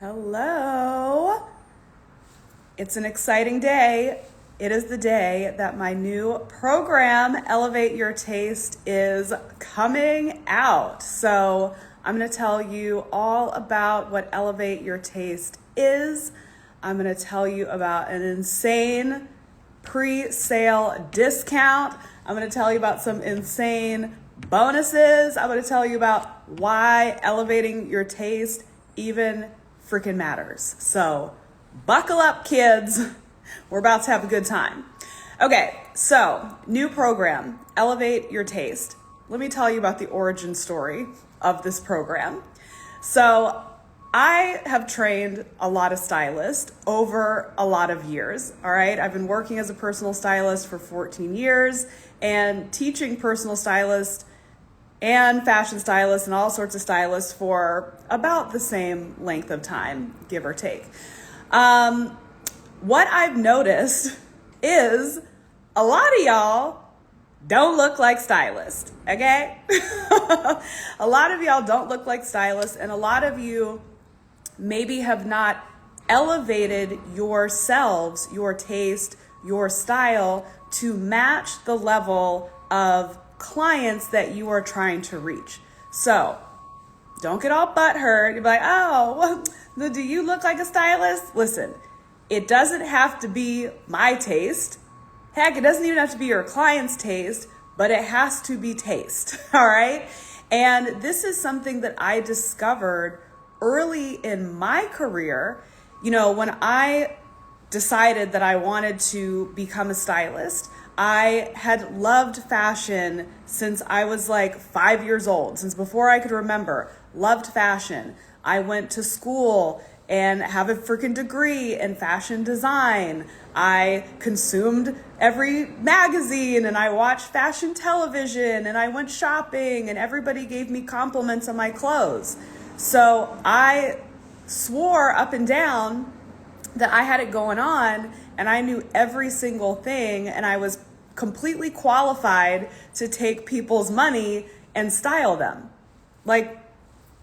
Hello. It's an exciting day. It is the day that my new program, Elevate Your Taste, is coming out. So I'm going to tell you all about what Elevate Your Taste is. I'm going to tell you about an insane pre-sale discount. I'm going to tell you about some insane bonuses. I'm going to tell you about why elevating your taste even freaking matters. So buckle up, kids. We're about to have a good time. Okay, so new program, Elevate Your Taste. Let me tell you about the origin story of this program. So I have trained a lot of stylists over a lot of years, all right? I've been working as a personal stylist for 14 years and teaching personal stylists and fashion stylists and all sorts of stylists for about the same length of time, give or take. What I've noticed is a lot of y'all don't look like stylists, okay? A lot of y'all don't look like stylists, and a lot of you maybe have not elevated yourselves, your taste, your style to match the level of clients that you are trying to reach. So don't get all butthurt. You're like, oh, do you look like a stylist? Listen, it doesn't have to be my taste. Heck, it doesn't even have to be your client's taste, but it has to be taste, all right? And this is something that I discovered early in my career. You know, when I decided that I wanted to become a stylist, I had loved fashion since I was like 5 years old, since before I could remember, loved fashion. I went to school and have a freaking degree in fashion design. I consumed every magazine and I watched fashion television and I went shopping and everybody gave me compliments on my clothes. So I swore up and down that I had it going on and I knew every single thing and I was completely qualified to take people's money and style them. Like,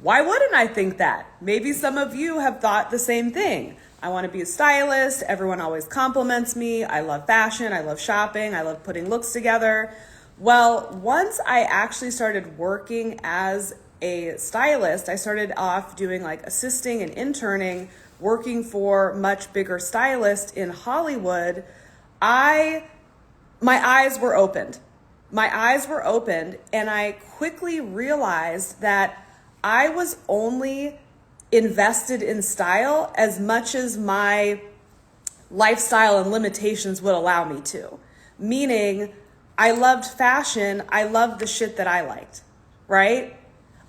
why wouldn't I think that? Maybe some of you have thought the same thing. I want to be a stylist. Everyone always compliments me. I love fashion. I love shopping. I love putting looks together. Well, once I actually started working as a stylist, I started off doing like assisting and interning, working for much bigger stylists in Hollywood. My eyes were opened. My eyes were opened, and I quickly realized that I was only invested in style as much as my lifestyle and limitations would allow me to. Meaning, I loved fashion. I loved the shit that I liked, right?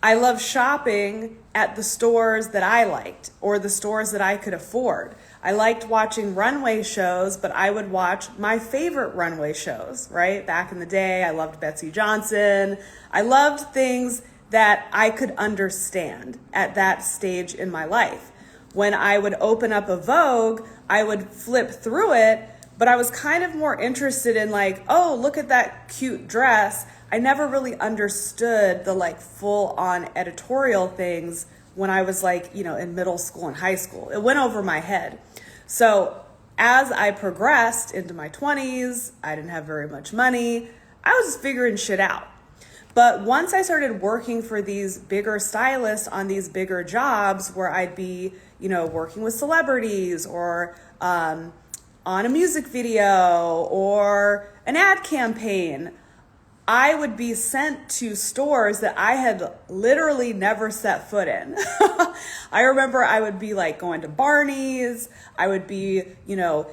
I loved shopping at the stores that I liked or the stores that I could afford. I liked watching runway shows, but I would watch my favorite runway shows, right? Back in the day, I loved Betsy Johnson. I loved things that I could understand at that stage in my life. When I would open up a Vogue, I would flip through it, but I was kind of more interested in like, oh, look at that cute dress. I never really understood the like full on editorial things when I was like, you know, in middle school and high school. It went over my head. So as I progressed into my 20s, I didn't have very much money. I was just figuring shit out. But once I started working for these bigger stylists on these bigger jobs where I'd be, you know, working with celebrities or on a music video or an ad campaign, I would be sent to stores that I had literally never set foot in. I remember I would be like going to Barney's. I would be, you know,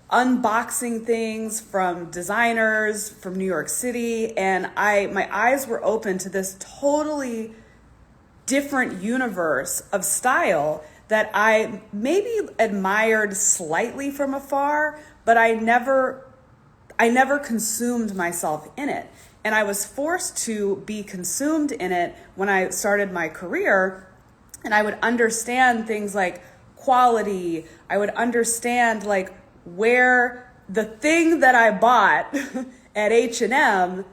unboxing things from designers from New York City. And my eyes were open to this totally different universe of style that I maybe admired slightly from afar, but I never consumed myself in it. And I was forced to be consumed in it when I started my career. And I would understand things like quality. I would understand like where the thing that I bought at H&M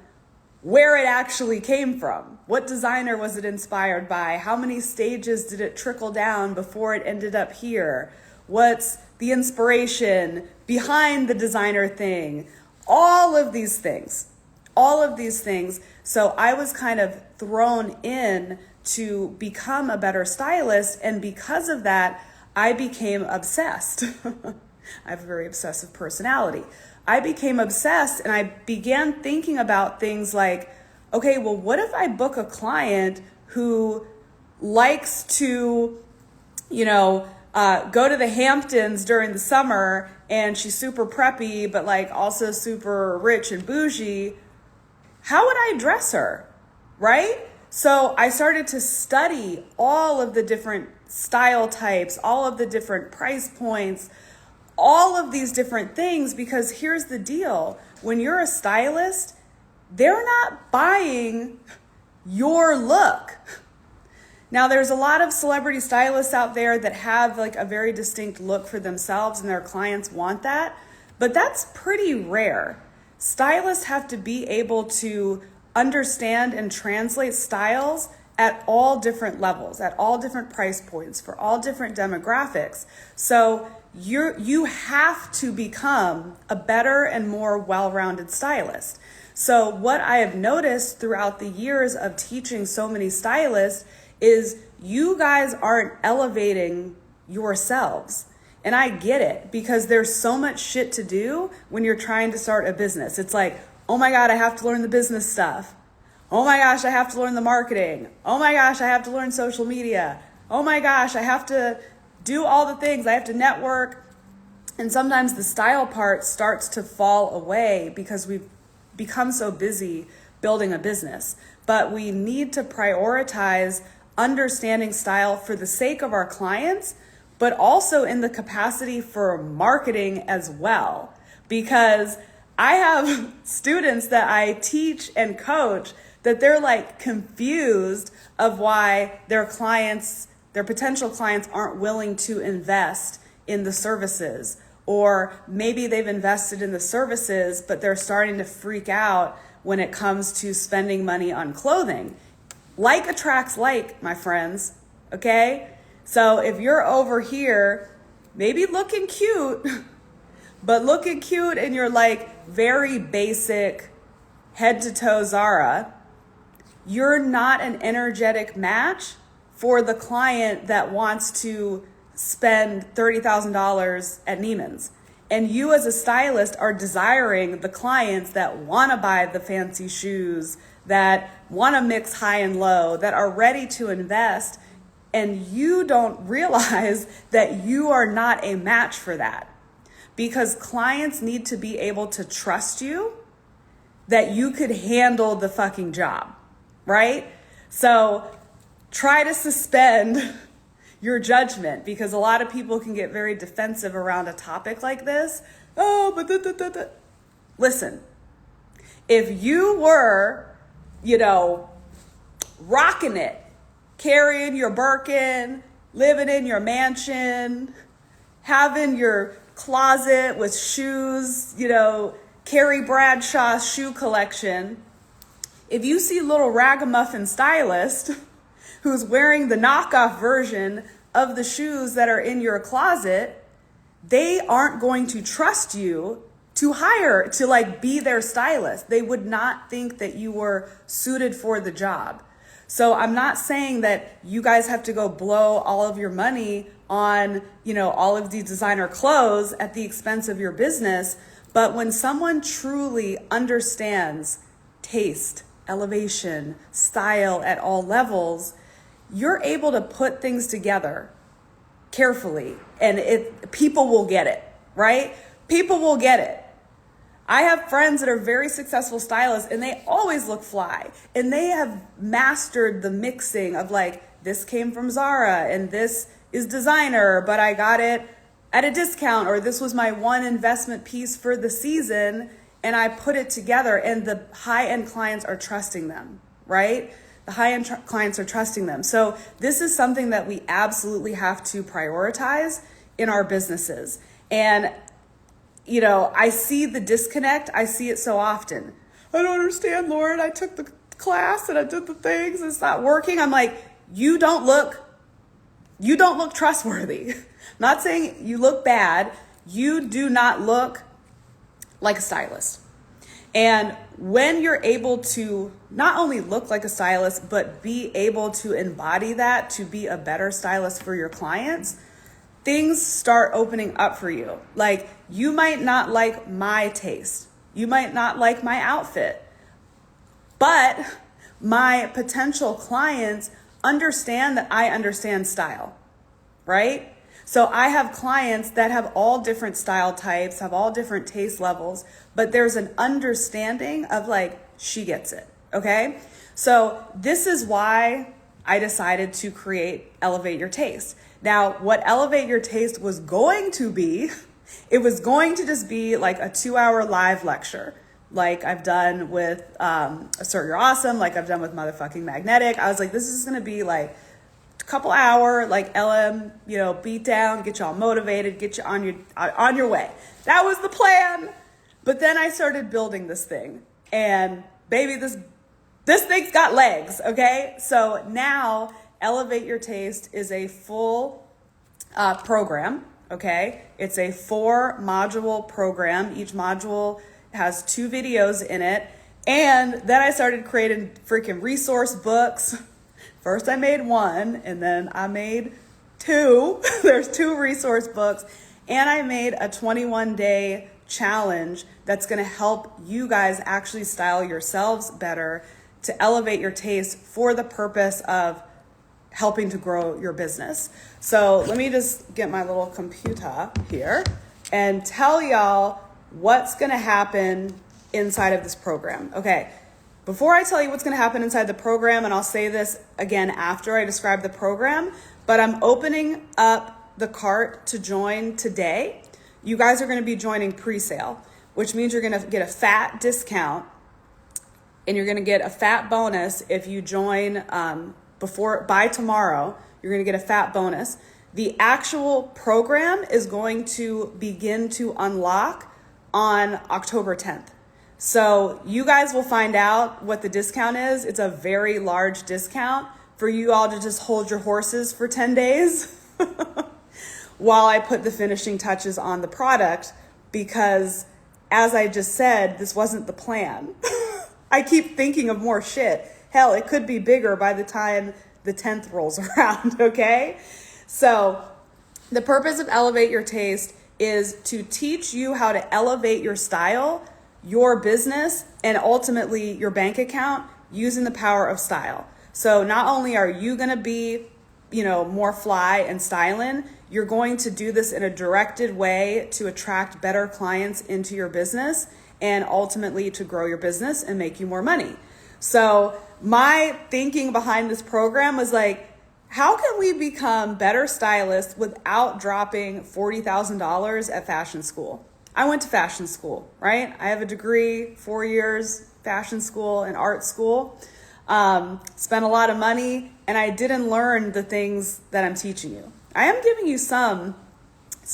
where it actually came from. What designer was it inspired by? How many stages did it trickle down before it ended up here? What's the inspiration behind the designer thing? All of these things. So I was kind of thrown in to become a better stylist. And because of that, I became obsessed. I have a very obsessive personality. I became obsessed and I began thinking about things like, okay, well, what if I book a client who likes to, go to the Hamptons during the summer and she's super preppy, but like also super rich and bougie? How would I dress her, right? So I started to study all of the different style types, all of the different price points, all of these different things, because here's the deal. When you're a stylist, they're not buying your look. Now, there's a lot of celebrity stylists out there that have like a very distinct look for themselves and their clients want that, but that's pretty rare. Stylists have to be able to understand and translate styles at all different levels, at all different price points, for all different demographics. So you have to become a better and more well-rounded stylist. So what I have noticed throughout the years of teaching so many stylists is you guys aren't elevating yourselves. And I get it, because there's so much shit to do when you're trying to start a business. It's like, oh my God, I have to learn the business stuff. Oh my gosh, I have to learn the marketing. Oh my gosh, I have to learn social media. Oh my gosh, I have to do all the things. I have to network. And sometimes the style part starts to fall away because we've become so busy building a business. But we need to prioritize understanding style for the sake of our clients, but also in the capacity for marketing as well. Because I have students that I teach and coach that they're like confused of why their potential clients aren't willing to invest in the services. Or maybe they've invested in the services, but they're starting to freak out when it comes to spending money on clothing. Like attracts like, my friends, okay? So if you're over here, maybe looking cute, but looking cute in your like very basic head to toe Zara, you're not an energetic match for the client that wants to spend $30,000 at Neiman's. And you as a stylist are desiring the clients that want to buy the fancy shoes, that want to mix high and low, that are ready to invest. And you don't realize that you are not a match for that, because clients need to be able to trust you that you could handle the fucking job, right? So try to suspend your judgment, because a lot of people can get very defensive around a topic like this. Oh, but listen, if you were, rocking it, carrying your Birkin, living in your mansion, having your closet with shoes, Carrie Bradshaw's shoe collection, if you see little ragamuffin stylist who's wearing the knockoff version of the shoes that are in your closet, they aren't going to trust you to hire, to like be their stylist. They would not think that you were suited for the job. So I'm not saying that you guys have to go blow all of your money on, all of these designer clothes at the expense of your business. But when someone truly understands taste, elevation, style at all levels, you're able to put things together carefully, and people will get it, right? People will get it. I have friends that are very successful stylists and they always look fly, and they have mastered the mixing of like, this came from Zara and this is designer, but I got it at a discount, or this was my one investment piece for the season and I put it together, and the high-end clients are trusting them, right? The high-end clients are trusting them. So this is something that we absolutely have to prioritize in our businesses. And, I see the disconnect. I see it so often. I don't understand, Lord. I took the class and I did the things. It's not working. I'm like, you don't look trustworthy. I'm not saying you look bad. You do not look like a stylist. And when you're able to not only look like a stylist, but be able to embody that to be a better stylist for your clients, things start opening up for you. Like, you might not like my taste. You might not like my outfit, but my potential clients understand that I understand style, right? So I have clients that have all different style types, have all different taste levels, but there's an understanding of like, she gets it, okay? So this is why I decided to create Elevate Your Taste. Now, what Elevate Your Taste was going to be, it was going to just be like a 2-hour live lecture, like I've done with Assert You're Awesome, like I've done with Motherfucking Magnetic. I was like, this is gonna be like couple hour like LM, beat down, get y'all motivated, get you on your way. That was the plan. But then I started building this thing, and baby, this thing's got legs. Okay, so now Elevate Your Taste is a full program. Okay, it's a 4-module program. Each module has 2 videos in it, and then I started creating freaking resource books. First I made 1, and then I made 2. There's 2 resource books, and I made a 21-day challenge that's gonna help you guys actually style yourselves better to elevate your taste for the purpose of helping to grow your business. So let me just get my little computer here and tell y'all what's gonna happen inside of this program. Okay. Before I tell you what's going to happen inside the program, and I'll say this again after I describe the program, but I'm opening up the cart to join today. You guys are going to be joining Presale, which means you're going to get a fat discount, and you're going to get a fat bonus if you join by tomorrow. You're going to get a fat bonus. The actual program is going to begin to unlock on October 10th. So you guys will find out what the discount is. It's a very large discount for you all to just hold your horses for 10 days while I put the finishing touches on the product, because as I just said, this wasn't the plan. I keep thinking of more shit. Hell, it could be bigger by the time the 10th rolls around, okay? So the purpose of Elevate Your Taste is to teach you how to elevate your style, your business, and ultimately your bank account using the power of style. So not only are you going to be, more fly and styling, you're going to do this in a directed way to attract better clients into your business and ultimately to grow your business and make you more money. So my thinking behind this program was like, how can we become better stylists without dropping $40,000 at fashion school? I went to fashion school, right? I have a degree, 4 years, fashion school and art school. Spent a lot of money, and I didn't learn the things that I'm teaching you. I am giving you some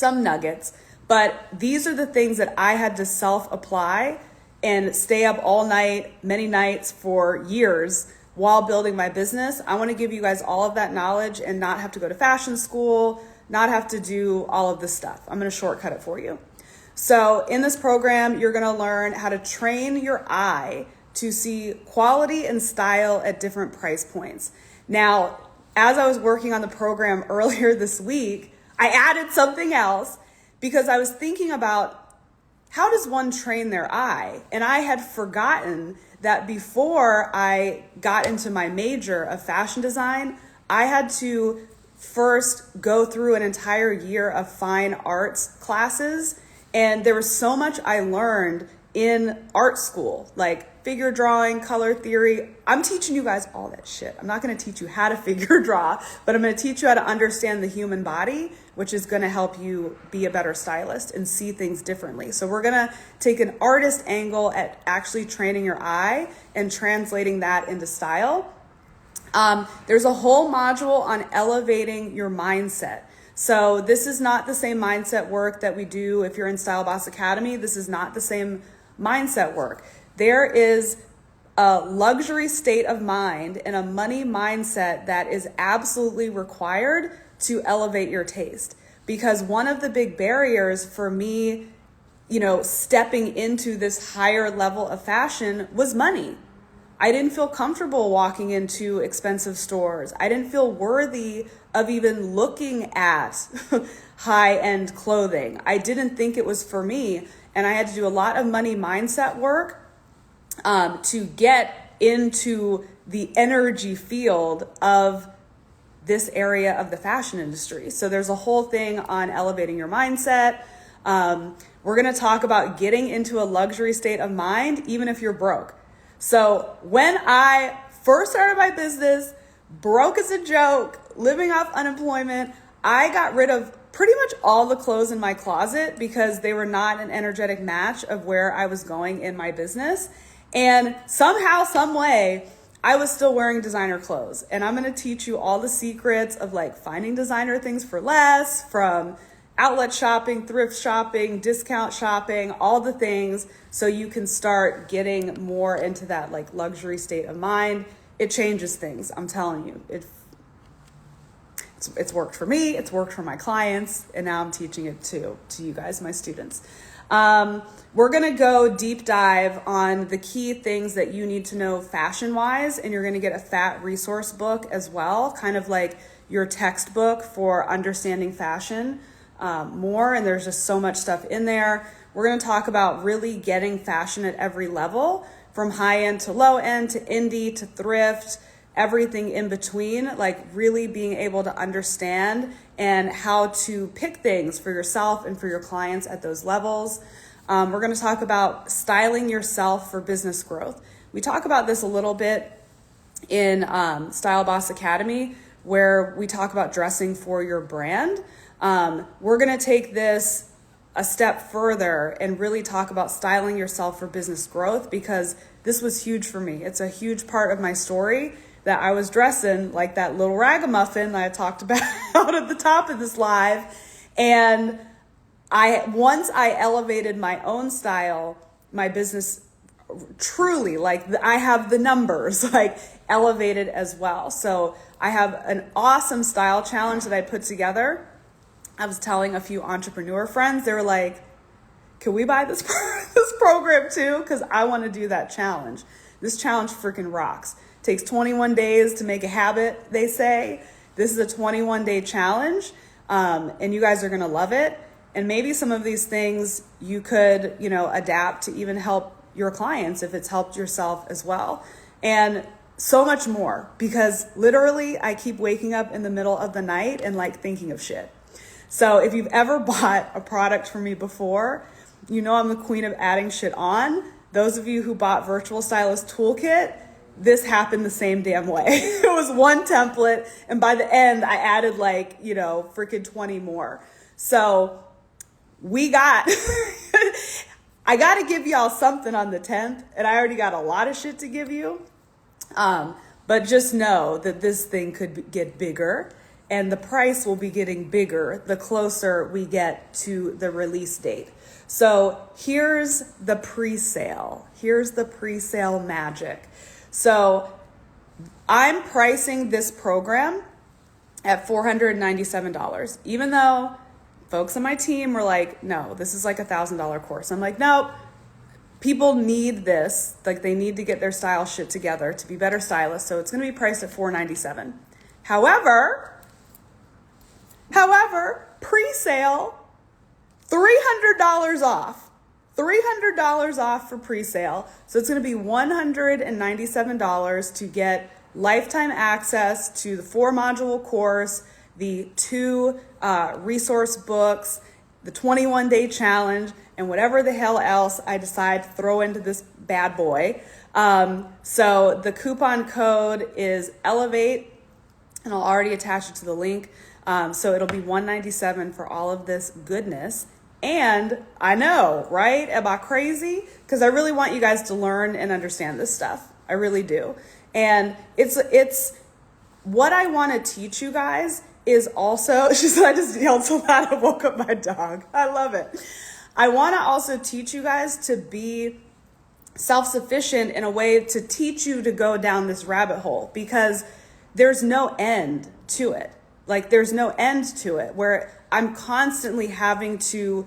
nuggets, but these are the things that I had to self-apply and stay up all night, many nights for years while building my business. I want to give you guys all of that knowledge and not have to go to fashion school, not have to do all of this stuff. I'm going to shortcut it for you. So in this program, you're going to learn how to train your eye to see quality and style at different price points. Now, as I was working on the program earlier this week, I added something else because I was thinking about how does one train their eye? And I had forgotten that before I got into my major of fashion design, I had to first go through an entire year of fine arts classes. And there was so much I learned in art school, like figure drawing, color theory. I'm teaching you guys all that shit. I'm not going to teach you how to figure draw, but I'm going to teach you how to understand the human body, which is going to help you be a better stylist and see things differently. So we're going to take an artist angle at actually training your eye and translating that into style. There's a whole module on elevating your mindset. So this is not the same mindset work that we do if you're in Style Boss Academy. This is not the same mindset work. There is a luxury state of mind and a money mindset that is absolutely required to elevate your taste. Because one of the big barriers for me, stepping into this higher level of fashion was money. I didn't feel comfortable walking into expensive stores. I didn't feel worthy of even looking at high-end clothing. I didn't think it was for me. And I had to do a lot of money mindset work to get into the energy field of this area of the fashion industry. So there's a whole thing on elevating your mindset. We're going to talk about getting into a luxury state of mind, even if you're broke. So when I first started my business, broke as a joke, living off unemployment, I got rid of pretty much all the clothes in my closet because they were not an energetic match of where I was going in my business. And somehow, some way, I was still wearing designer clothes. And I'm going to teach you all the secrets of finding designer things for less, from outlet shopping, thrift shopping, discount shopping, all the things, so you can start getting more into that luxury state of mind. It changes things. I'm telling you, it's worked for me. It's worked for my clients. And now I'm teaching it to you guys, my students. We're going to go deep dive on the key things that you need to know fashion wise. And you're going to get a fat resource book as well, kind of like your textbook for understanding fashion more. And there's just so much stuff in there. We're going to talk about really getting fashion at every level, from high end to low end to indie to thrift, everything in between, really being able to understand and how to pick things for yourself and for your clients at those levels. We're going to talk about styling yourself for business growth. We talk about this a little bit in Style Boss Academy, where we talk about dressing for your brand. We're going to take this a step further and really talk about styling yourself for business growth, because this was huge for me. It's a huge part of my story that I was dressing like that little ragamuffin that I talked about at the top of this live. And once I elevated my own style, my business truly, I have the numbers elevated as well. So I have an awesome style challenge that I put together. I was telling a few entrepreneur friends, they were like, can we buy this program too? Because I want to do that challenge. This challenge freaking rocks. It takes 21 days to make a habit, they say. This is a 21-day challenge, and you guys are going to love it. And maybe some of these things you could, adapt to even help your clients if it's helped yourself as well. And so much more, because literally I keep waking up in the middle of the night and thinking of shit. So if you've ever bought a product from me before, I'm the queen of adding shit on. Those of you who bought Virtual Stylist Toolkit, this happened the same damn way. It was one template, and by the end I added freaking 20 more. So I got to give y'all something on the 10th, and I already got a lot of shit to give you. But just know that this thing could get bigger, and the price will be getting bigger the closer we get to the release date. So here's the pre-sale. Here's the pre-sale magic. So I'm pricing this program at $497, even though folks on my team were like, no, this is $1,000 course. I'm like, nope, people need this. They need to get their style shit together to be better stylists. So it's going to be priced at $497. However, pre-sale, $300 off. $300 off for pre-sale. So it's going to be $197 to get lifetime access to the 4-module course, the 2 resource books, the 21-day challenge, and whatever the hell else I decide to throw into this bad boy. So the coupon code is ELEVATE, and I'll already attach it to the link. So it'll be $197 for all of this goodness. And I know, right? Am I crazy? Because I really want you guys to learn and understand this stuff. I really do. And it's what I want to teach you guys is also, she said I just yelled so loud I woke up my dog. I love it. I want to also teach you guys to be self-sufficient in a way to teach you to go down this rabbit hole, because there's no end to it. Like, there's no end to it, where I'm constantly having to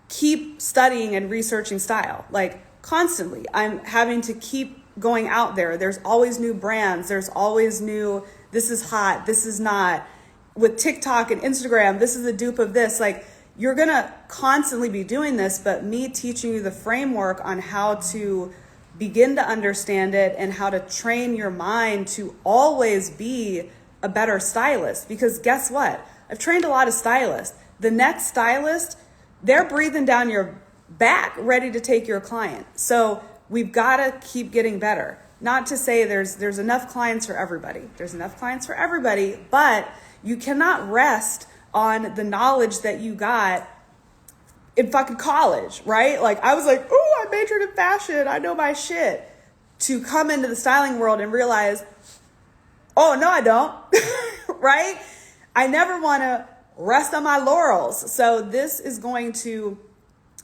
keep studying and researching style. Like, constantly, I'm having to keep going out there. There's always new brands. There's always new, this is hot, this is not. With TikTok and Instagram, this is a dupe of this. Like, you're gonna constantly be doing this, but me teaching you the framework on how to begin to understand it and how to train your mind to always be a better stylist. Because guess what? I've trained a lot of stylists. The next stylist, they're breathing down your back, ready to take your client. So we've got to keep getting better. Not to say there's enough clients for everybody. There's enough clients for everybody, but you cannot rest on the knowledge that you got in fucking college, right? Like, I was like, oh, I majored in fashion, I know my shit. To come into the styling world and realize, oh, no, I don't, right? I never want to rest on my laurels. So this is going to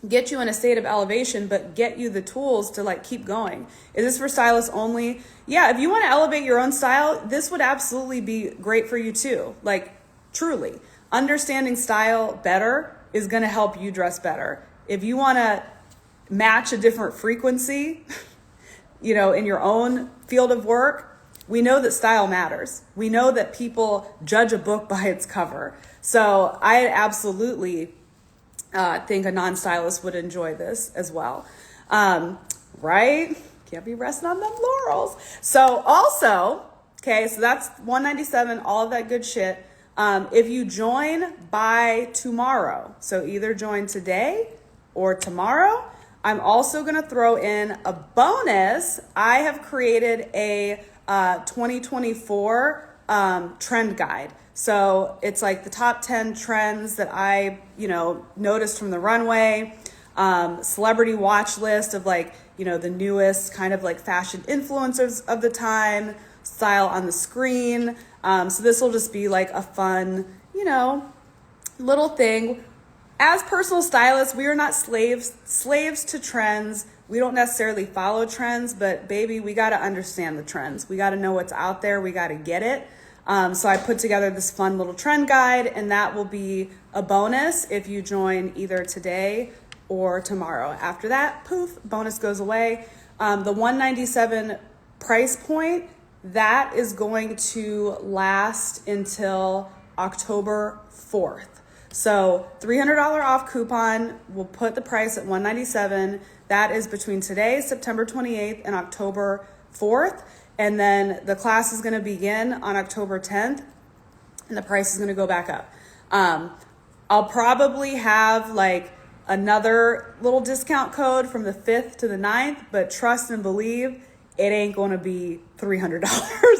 get you in a state of elevation, but get you the tools to like keep going. Is this for stylists only? Yeah, if you want to elevate your own style, this would absolutely be great for you too. Like, truly, understanding style better is going to help you dress better. If you want to match a different frequency, in your own field of work, we know that style matters. We know that people judge a book by its cover. So I absolutely think a non-stylist would enjoy this as well. Right? Can't be resting on them laurels. So also, okay, so that's $197, all of that good shit. If you join by tomorrow, so either join today or tomorrow, I'm also going to throw in a bonus. I have created a 2024 trend guide. So it's like the top 10 trends that I, noticed from the runway, celebrity watch list of like, the newest kind of like fashion influencers of the time, style on the screen. So this will just be like a fun, little thing. As personal stylists, we are not slaves to trends. We don't necessarily follow trends, but baby, we got to understand the trends. We got to know what's out there. We got to get it. So I put together this fun little trend guide, and that will be a bonus if you join either today or tomorrow. After that, poof, bonus goes away. The $197 price point, that is going to last until October 4th. So $300 off coupon will put the price at $197. That is between today, September 28th, and October 4th. And then the class is going to begin on October 10th, and the price is going to go back up. I'll probably have like another little discount code from the 5th to the 9th, but trust and believe it ain't going to be $300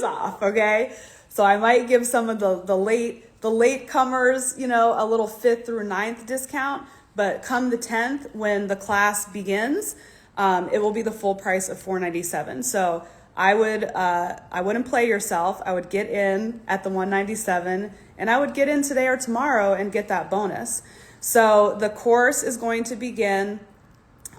off, okay? So I might give some of the late comers, a little 5th through 9th discount, but come the 10th when the class begins, it will be the full price of $497. So I wouldn't play yourself. I would get in at the $197, and I would get in today or tomorrow and get that bonus. So the course is going to begin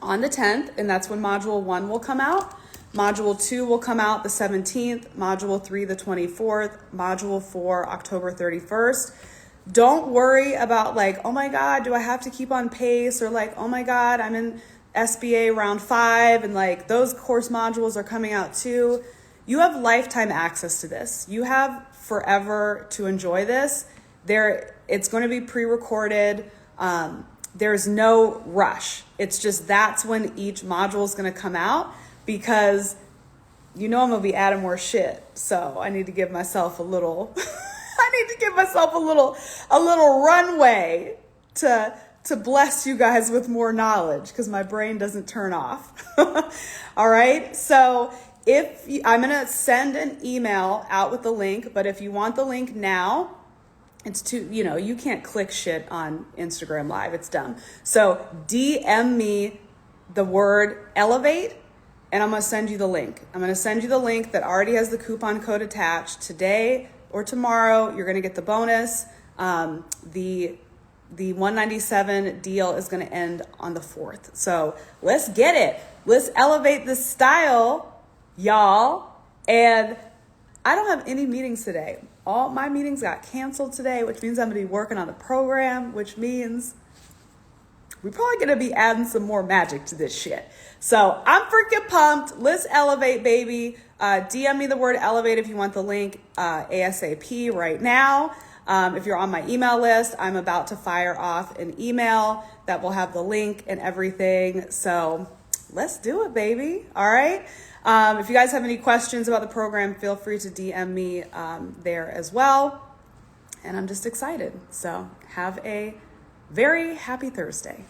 on the 10th, and that's when module 1 will come out. Module 2 will come out the 17th, module 3 the 24th, module 4 October 31st. Don't worry about like, oh my God, do I have to keep on pace? Or like, oh my God, I'm in SBA round 5 and like those course modules are coming out too. You have lifetime access to this. You have forever to enjoy this. It's going to be pre-recorded. There's no rush. It's just that's when each module is going to come out, because I'm going to be adding more shit. So I need to give myself a little a little runway to bless you guys with more knowledge, because my brain doesn't turn off. All right. So I'm going to send an email out with the link, but if you want the link now, it's you can't click shit on Instagram Live. It's dumb. So DM me the word elevate, and I'm going to send you the link. I'm going to send you the link that already has the coupon code attached. Today or tomorrow, you're going to get the bonus. The the $197 deal is going to end on the 4th. So let's get it. Let's elevate the style, y'all. And I don't have any meetings today. All my meetings got canceled today, which means I'm going to be working on the program, which means we're probably going to be adding some more magic to this shit. So I'm freaking pumped. Let's elevate, baby. DM me the word elevate if you want the link ASAP right now. If you're on my email list, I'm about to fire off an email that will have the link and everything. So let's do it, baby. All right. If you guys have any questions about the program, feel free to DM me there as well. And I'm just excited. So have a very happy Thursday.